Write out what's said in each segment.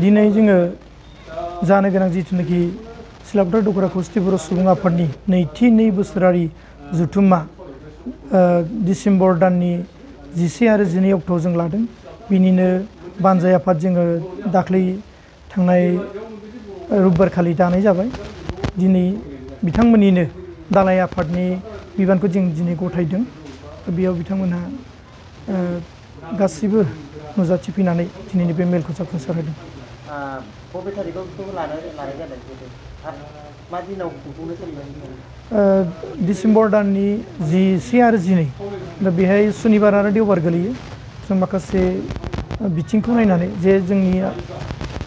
दिनै जोङो जानो गोनां जिथुनाखि सिलापथार दखरा खौसेथि बर' सुबुं आफादनि नै बोसोरारि जथुम्मा डिसेम्बर दाननि 11 आरो 12 अक्ट'आव जों लादों। बिनिनो बानजाय आफाद जोङो दाख्लै थांनाय रबिबारखालि दानाय जाबाय। दिनै बिथांमोननिनो दालाय आफादनि बिबानखौ जों दिनै गथायदों। बेयाव बिथांमोनहा गासिबो नुजाथिफैनानै दिनैनि बे मेलखौ जाफुंसार होदों। बबे थारिखआव बेखौ लानाय जादों मा दिनाव खुंफुंनो सानदों? डिसेम्बर दाननि 11 आरो 12 दा बेहाय सुनिबार आरो देवबार गोलैयो। जों माखासे बिथिंखौ नायनानै जे जोंनि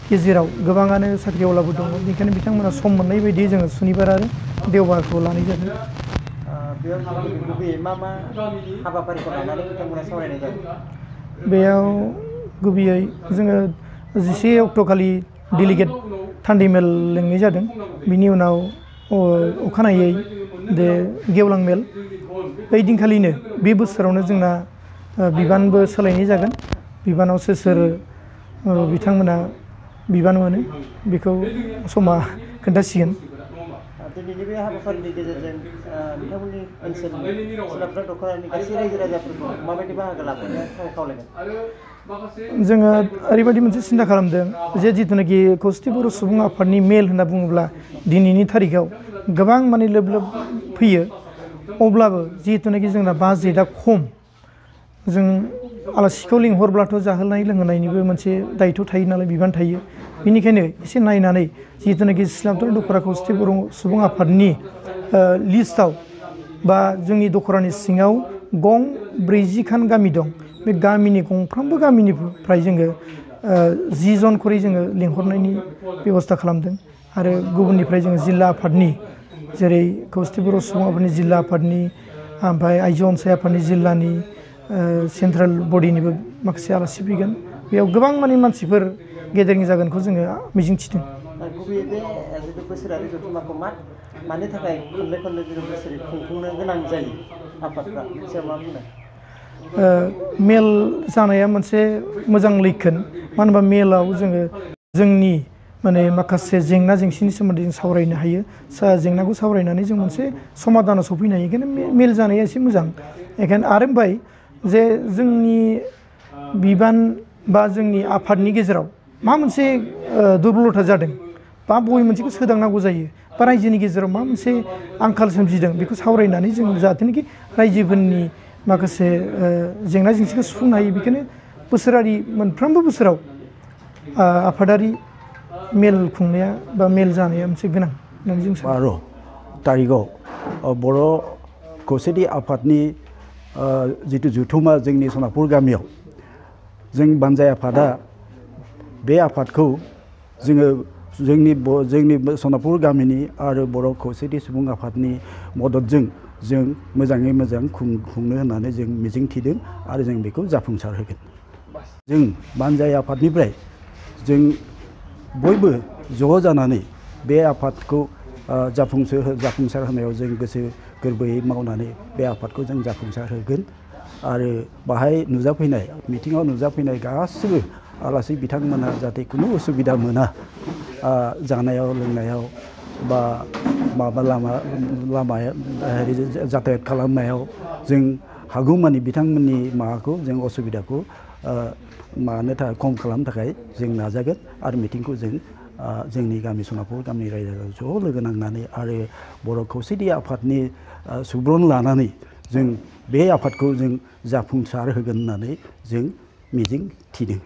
गेजेराव गोबाङानो साख्रिआवलाबो दङ, बेनिखायनो बिथांमोना सम मोननाय बायदियै जोङो सुनिबार आरो देवबारखौ लानाय जादों। बेयाव मा हाबाफारिखौ लानानै बिथांमोना सावरायनाय जादों? बेयाव गुबैयै जोङो 11 अक्ट'खालि डेलिगेट थान्दै मेल लिंनाय जादों। बिनि उनाव अखानायै गेवलां मेल। बै दिनखालिनो बे बोसोरावनो जोंना बिबानबो सोलायनाय जागोन। बिबानाव सोर बिथांमोना बिबान मोनो बेखौ समा खोन्थासिगोन। दिनैनि बे हाबाफारिनि गेजेरजों नोंथांमोननि ओनसोलनि सिलापथार दखरानि गासै रायजो राजाफोरखौ माबायदि बाहागो लाफैनो थाखाय खावलायगोन? जोङो ओरैबायदि मोनसे सिन्था खालामदों जे जिथुनाखि खौसेथि बर' सुबुं आफादनि मेल होनना बुङोब्ला दिनैनि थारिखआव गोबां माने लोब लोब फैयो। अब्लाबो जिहेतुनाखि जोंना बाजेटआ खम, जों आलासिखौ लिंहरब्लाथ' जाहोनाय लोंहोनायनिबो मोनसे दायित्व थायो नालाय, बिबान थायो। बेनिखायनो एसे नायनानै जिहेतुनाखि सिलापथार दखरा खौसेथि बर' सुबुं आफादनि लिस्टआव बा जोंनि दखरानि सिङाव 40 खान गामि दं। बे गामिनि गंफ्रोमबो गामिनिफ्राय जोङो 10 जन खरै जोङो लिंहरनायनि बेब'स्था खालामदों। आरो गुबुननिफ्राय जोङो जिल्ला आफादनि, जेरै खौसेथि बर' सुबुं आफादनि जिल्ला आफादनि, ओमफ्राय आइजो अनसाय आफादनि जिल्लानि, सेन्ट्रेल बडिनिबो माखासे आलासि फैगोन। बेयाव गोबां माने मानसिफोर गेदेरिं जागोनखौ जोङो मिजिंथिदों। गुबैयै बे बोसोरारि जथुम्माखौ मानि थाखाय खनले बोसोरै खुंफुंनो गोनां जायो आफादफ्रा? सायाव मा बुंदों? मेल जानाया मोनसे मोजां लैखोन। मानो होनबा मेलाव जोङो जोंनि माने माखासे जेंना जेंसिनि सोमोन्दै जों सावरायनो हायो। जेंनाखौ सावरायनानै जों मोनसे समाधानाव सफैनो हायो। बेखायनो मेल जानाया एसे मोजां। बेखायनो आरो ओमफ्राय जे जोंनि बिबान बा जोंनि आफादनि गेजेराव मा मोनसे दुरबलथा जादों बा बबे मोनसेखौ सोदांनांगौ जायो, बा रायजोनि गेजेराव मा मोनसे आंखाल सोमजिदों, बेखौ सावरायनानै जों जाहाथेनाखि रायजोफोरनि माखासे जेंना जेंसिखौ सुफुंनो हायो। बेखायनो मोनफ्रोमबो बोसोराव आफादारि मेल खुंनाया बा मेल जानाया मोनसे गोनां होननानै जों सानो। 12 थारिखआव बर' खौसेथि आफादनि जिथु जथुम्मा जोंनि सनापुर गामियाव, जों बानजाय आफादा बे आफादखौ जोङो जोंनि सनापुर गामिनि आरो बर' खौसेथि सुबुं आफादनि मददजों जों मोजाङै मोजां खुंनो होननानै जों मिजिंथिदों आरो जों बेखौ जाफुंसार होगोन। जों बानजाय आफादनिफ्राय जों बयबो ज' जानानै बे आफादखौ जाफुंसार होनायाव जों गोसो गोरबोयै मावनानै बे आफादखौ जों जाफुंसार होगोन। आरो बाहाय मिटिङाव नुजाफैनाय गासिबो आलासि बिथांमोना जाहाथे खुनु उसुबिदा मोना, जानायाव लोंनायाव बा माबा लामाया जातायात खालामनायाव जों हागौमानि बिथांमोननि जों असुबिदाखौ खम खालामनो थाखाय जों नाजागोन। आरो मिटिंखौ जों जोंनि गामि सनापुर गामि रायजो ज' लोगो नांनानै आरो बर' खौसेथि आफादनि सुबुरुन लानानै जों बे आफादखौ जों जाफुंसार होगोन होननानै जों मिजिं थिदों।